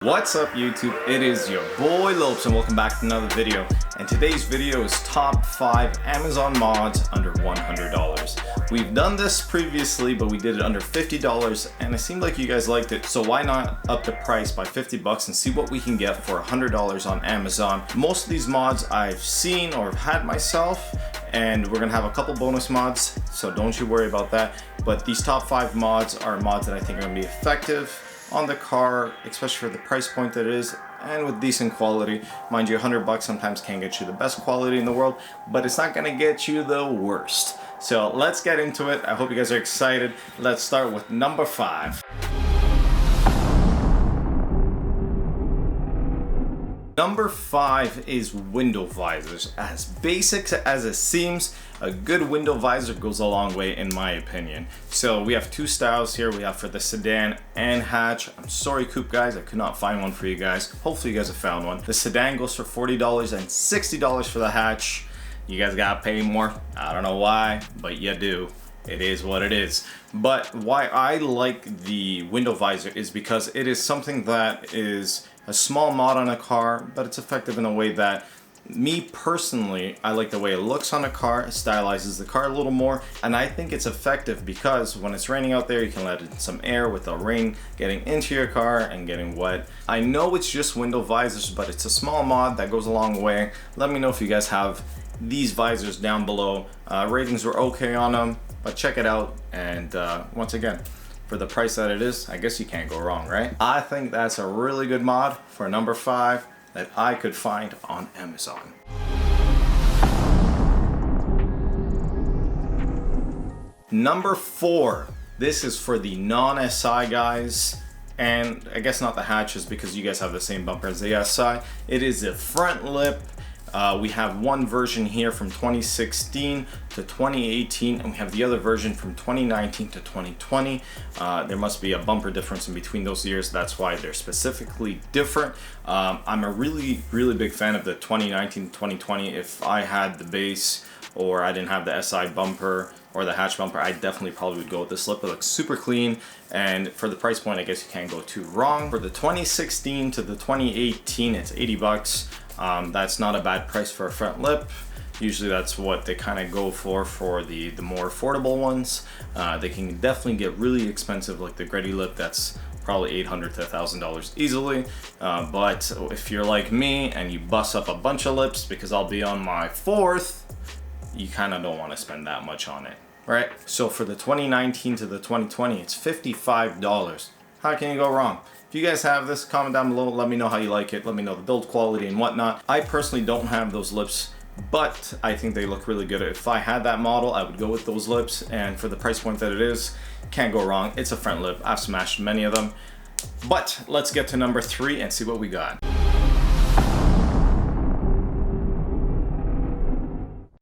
What's up YouTube? It is your boy Lowpes and welcome back to another video. And today's video is top 5 Amazon mods under $100. We've done this previously, but we did it under $50 and it seemed like you guys liked it. So why not up the price by 50 bucks and see what we can get for $100 on Amazon. Most of these mods I've seen or had myself, and we're gonna have a couple bonus mods, so don't you worry about that. But these top 5 mods are mods that I think are gonna be effective on the car, especially for the price point that it is, and with decent quality. Mind you, 100 bucks sometimes can't get you the best quality in the world, but it's not gonna get you the worst. So let's get into it. I hope you guys are excited. Let's start with number 5. Number 5 is window visors. As basic as it seems, a good window visor goes a long way in my opinion. So we have two styles here. We have for the sedan and hatch. I'm sorry coupe guys, I could not find one for you guys. Hopefully you guys have found one. The sedan goes for $40 and $60 for the hatch. You guys gotta pay more. I don't know why, but you do. It is what it is. But why I like the window visor is because it is something that is a small mod on a car, but it's effective in a way that me personally, I like the way it looks on a car. It stylizes the car a little more, and I think it's effective because when it's raining out there, you can let in some air with the rain getting into your car and getting wet. I know it's just window visors, but it's a small mod that goes a long way. Let me know if you guys have these visors down below. Ratings were okay on them, but check it out. And once again, for the price that it is, I guess you can't go wrong, right? I think that's a really good mod for number 5 that I could find on Amazon. Number 4, this is for the non-SI guys, and I guess not the hatches because you guys have the same bumper as the SI. It is a front lip. We have one version here from 2016 to 2018, and we have the other version from 2019 to 2020. There must be a bumper difference in between those years. That's why they're specifically different. I'm a really big fan of the 2019 to 2020. If I had the base or I didn't have the SI bumper or the hatch bumper, I definitely probably would go with this lip. It looks super clean, and for the price point, I guess you can't go too wrong. For the 2016 to the 2018, it's 80 bucks. That's not a bad price for a front lip. Usually that's what they kind of go for the more affordable ones. They can definitely get really expensive, like the Grille lip, that's probably $800 to $1,000 easily. But if you're like me and you bust up a bunch of lips, because I'll be on my 4th, you kind of don't want to spend that much on it, right? So for the 2019 to the 2020, it's $55. How can you go wrong? If you guys have this, comment down below, let me know how you like it, let me know the build quality and whatnot. I personally don't have those lips, but I think they look really good. If I had that model, I would go with those lips, and for the price point that it is, can't go wrong. It's a front lip. I've smashed many of them. But let's get to number 3 and see what we got.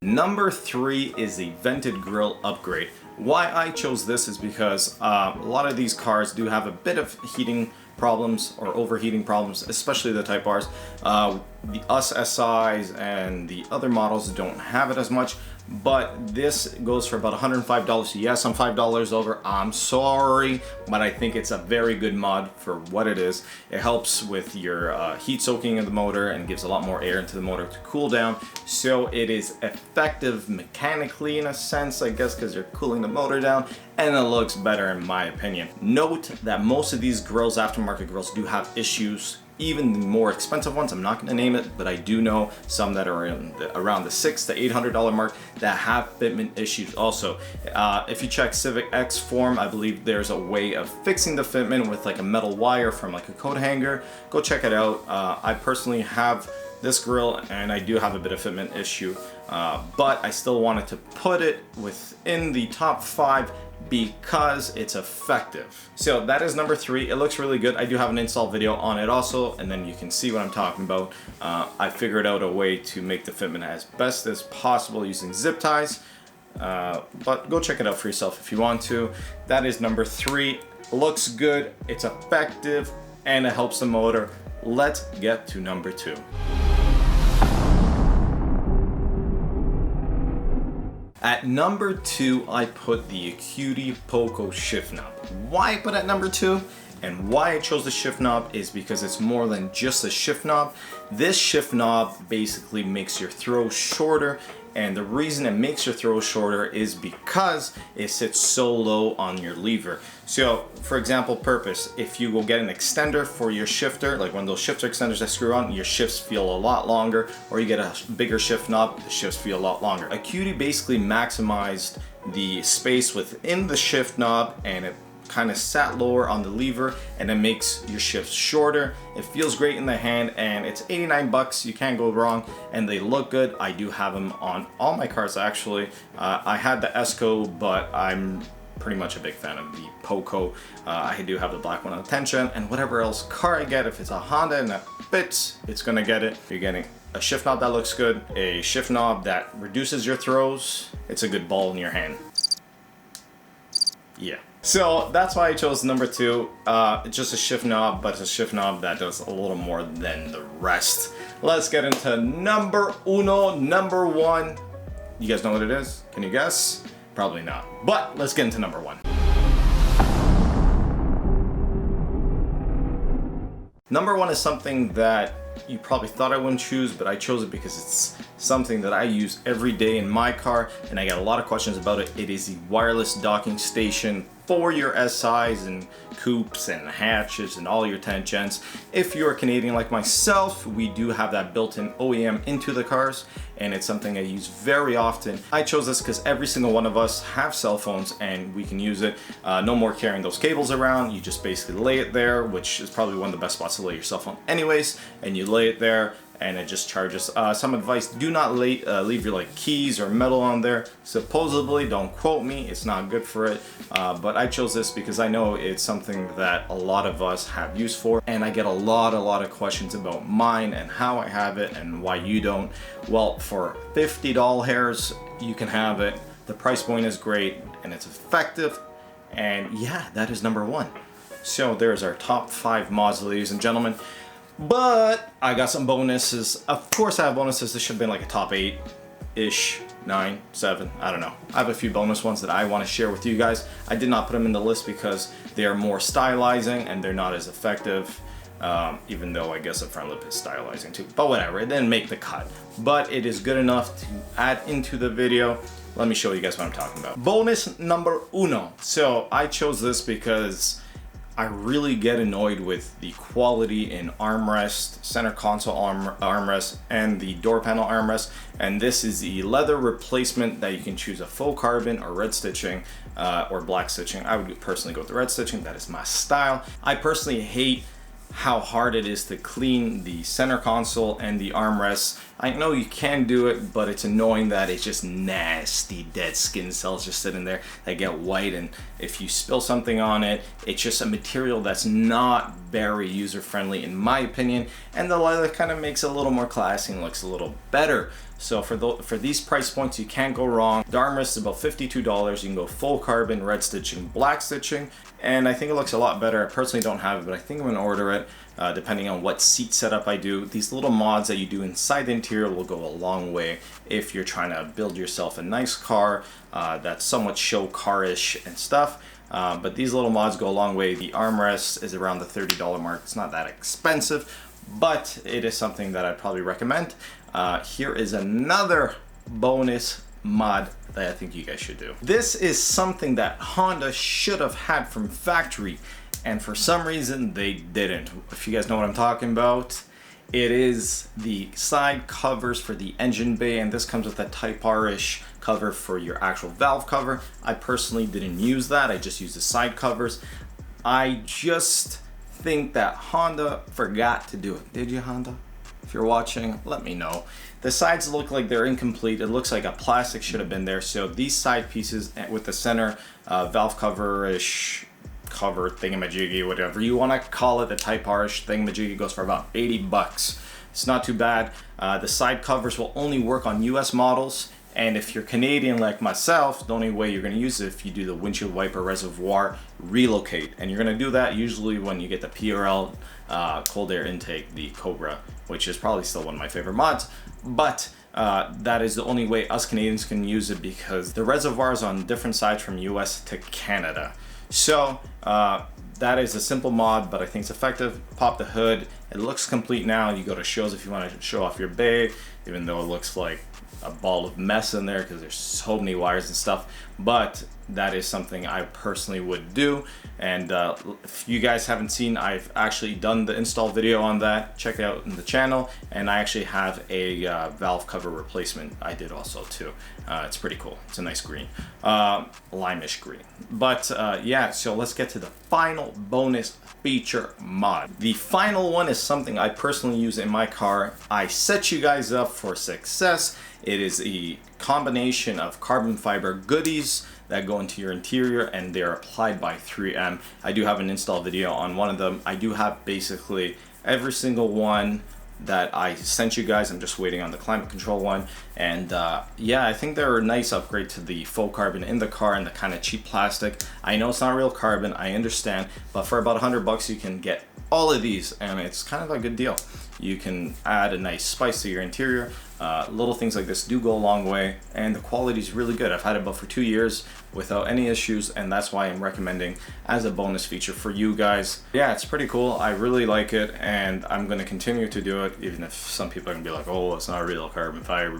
Number 3 is the vented grille upgrade. Why I chose this is because a lot of these cars do have a bit of heating problems or overheating problems, especially the Type Rs. The US SIs and the other models don't have it as much, but this goes for about $105. Yes, I'm $5 over. I'm sorry, but I think it's a very good mod for what it is. It helps with your heat soaking of the motor and gives a lot more air into the motor to cool down. So it is effective mechanically in a sense, I guess, because you're cooling the motor down, and it looks better in my opinion. Note that most of these grills, aftermarket grills, do have issues. Even the more expensive ones, I'm not going to name it, but I do know some that are around the $600 to $800 mark that have fitment issues also. If you check Civic X forum, I believe there's a way of fixing the fitment with like a metal wire from like a coat hanger. Go check it out. I personally have this grill and I do have a bit of fitment issue, but I still wanted to put it within the top 5 because it's effective. So that is number 3. It looks really good. I do have an install video on it also, and then you can see what I'm talking about. I figured out a way to make the fitment as best as possible using zip ties, but go check it out for yourself if you want to. That is number 3. Looks good, it's effective, and it helps the motor. Let's get to number 2. At number 2, I put the Acuity Poco shift knob. Why put at number 2? And why I chose the shift knob is because it's more than just a shift knob. This shift knob basically makes your throw shorter, and the reason it makes your throw shorter is because it sits so low on your lever. So for example purpose, if you will get an extender for your shifter, like one of those shifter extenders that screw on, your shifts feel a lot longer, or you get a bigger shift knob, the shifts feel a lot longer. Acuity basically maximized the space within the shift knob, and it kind of sat lower on the lever, and it makes your shifts shorter. It feels great in the hand, and it's 89 bucks. You can't go wrong, and they look good. I do have them on all my cars actually. I had the Esco, but I'm pretty much a big fan of the Poco. I do have the black one on tension, and whatever else car I get, if it's a Honda and that fits, it's gonna get it. You're getting a shift knob that looks good, a shift knob that reduces your throws. It's a good ball in your hand. Yeah. So that's why I chose number 2. It's just a shift knob, but it's a shift knob that does a little more than the rest. Let's get into number 1. You guys know what it is? Can you guess? Probably not. But let's get into number 1. Number 1 is something that you probably thought I wouldn't choose, but I chose it because it's something that I use every day in my car, and I got a lot of questions about it. It is the wireless docking station for your SIs and coupes and hatches and all your 10 gens. If you're Canadian like myself, we do have that built-in OEM into the cars, and it's something I use very often. I chose this because every single one of us have cell phones and we can use it. No more carrying those cables around. You just basically lay it there, which is probably one of the best spots to lay your cell phone anyways, and you lay it there and it just charges. Some advice, do not leave your like keys or metal on there. Supposedly, don't quote me, it's not good for it, but I chose this because I know it's something that a lot of us have use for, and I get a lot of questions about mine and how I have it and why you don't. Well, for $50 hairs, you can have it. The price point is great and it's effective, and yeah, that is number 1. So there's our top 5 mods, ladies and gentlemen. But I got some bonuses. Of course I have bonuses. This should have been like a top 8-ish, 9, 7, I don't know. I have a few bonus ones that I want to share with you guys. I did not put them in the list because they are more stylizing and they're not as effective. Even though I guess a front lip is stylizing too. But whatever, it didn't make the cut. But it is good enough to add into the video. Let me show you guys what I'm talking about. Bonus number 1. So I chose this because I really get annoyed with the quality in armrest, center console armrest, and the door panel armrest. And this is the leather replacement that you can choose a faux carbon or red stitching or black stitching. I would personally go with the red stitching. That is my style. I personally hate how hard it is to clean the center console and the armrests. I know you can do it, but it's annoying that it's just nasty dead skin cells just sitting there that get white, and if you spill something on it, it's just a material that's not very user-friendly in my opinion, and the leather kind of makes it a little more classy and looks a little better. So for these price points, you can't go wrong. The armrest is about $52. You can go full carbon, red stitching, black stitching, and I think it looks a lot better. I personally don't have it, but I think I'm gonna order it depending on what seat setup I do. These little mods that you do inside the interior will go a long way if you're trying to build yourself a nice car that's somewhat show car-ish and stuff. But these little mods go a long way. The armrest is around the $30 mark. It's not that expensive, but it is something that I'd probably recommend. Here is another bonus mod that I think you guys should do. This is something that Honda should have had from factory, and for some reason they didn't. If you guys know what I'm talking about, it is the side covers for the engine bay, and this comes with a Type R-ish cover for your actual valve cover. I personally didn't use that. I just used the side covers. I just think that Honda forgot to do it. Did you, Honda? If you're watching, let me know. The sides look like they're incomplete. It looks like a plastic should have been there. So these side pieces with the center valve cover-ish cover thingamajiggy, whatever you want to call it, the Type R-ish thingamajiggy goes for about 80 bucks. It's not too bad. The side covers will only work on US models. And if you're Canadian like myself, the only way you're going to use it if you do the windshield wiper reservoir relocate. And you're going to do that usually when you get the PRL cold air intake, the Cobra, which is probably still one of my favorite mods. But that is the only way us Canadians can use it because the reservoir is on different sides from US to Canada. So that is a simple mod, but I think it's effective. Pop the hood. It looks complete now. You go to shows if you want to show off your bay, even though it looks like a ball of mess in there because there's so many wires and stuff. But that is something I personally would do. And if you guys haven't seen, I've actually done the install video on that. Check it out in the channel. And I actually have a valve cover replacement I did also too. It's pretty cool. It's a nice green, limeish green. But yeah, so let's get to the final bonus feature mod. The final one is something I personally use in my car. I set you guys up for success. It is a combination of carbon fiber goodies that go into your interior, and they're applied by 3M. I do have an install video on one of them. I do have basically every single one that I sent you guys. I'm just waiting on the climate control one. And yeah, I think they're a nice upgrade to the faux carbon in the car and the kind of cheap plastic. I know it's not real carbon, I understand, but for about $100 you can get all of these, and it's kind of a good deal. You can add a nice spice to your interior. Little things like this do go a long way, and the quality is really good. I've had it about for 2 years without any issues, and that's why I'm recommending as a bonus feature for you guys. Yeah, it's pretty cool. I really like it, and I'm going to continue to do it, even if some people are going to be like, oh, it's not real carbon fiber.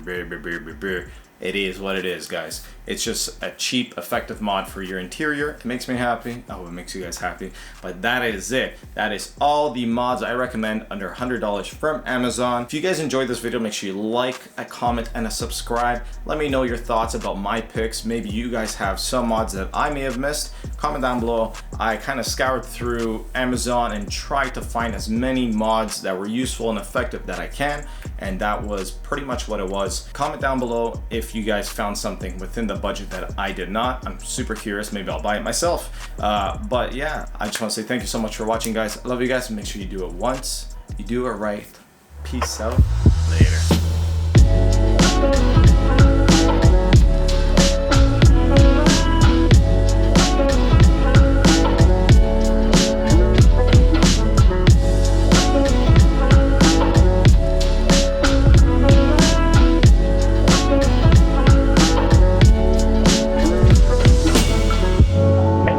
It is what it is, guys. It's just a cheap, effective mod for your interior. It makes me happy. I hope it makes you guys happy. But that is it. That is all the mods I recommend under $100 from Amazon. If you guys enjoyed this video, make sure you like, a comment, and a subscribe. Let me know your thoughts about my picks. Maybe you guys have some mods that I may have missed. Comment down below. I kind of scoured through Amazon and tried to find as many mods that were useful and effective that I can. And that was pretty much what it was. Comment down below if you guys found something within the budget that I did not. I'm super curious. Maybe I'll buy it myself. But yeah, I just want to say thank you so much for watching, guys. I love you guys. Make sure you do it once. You do it right. Peace out. Later.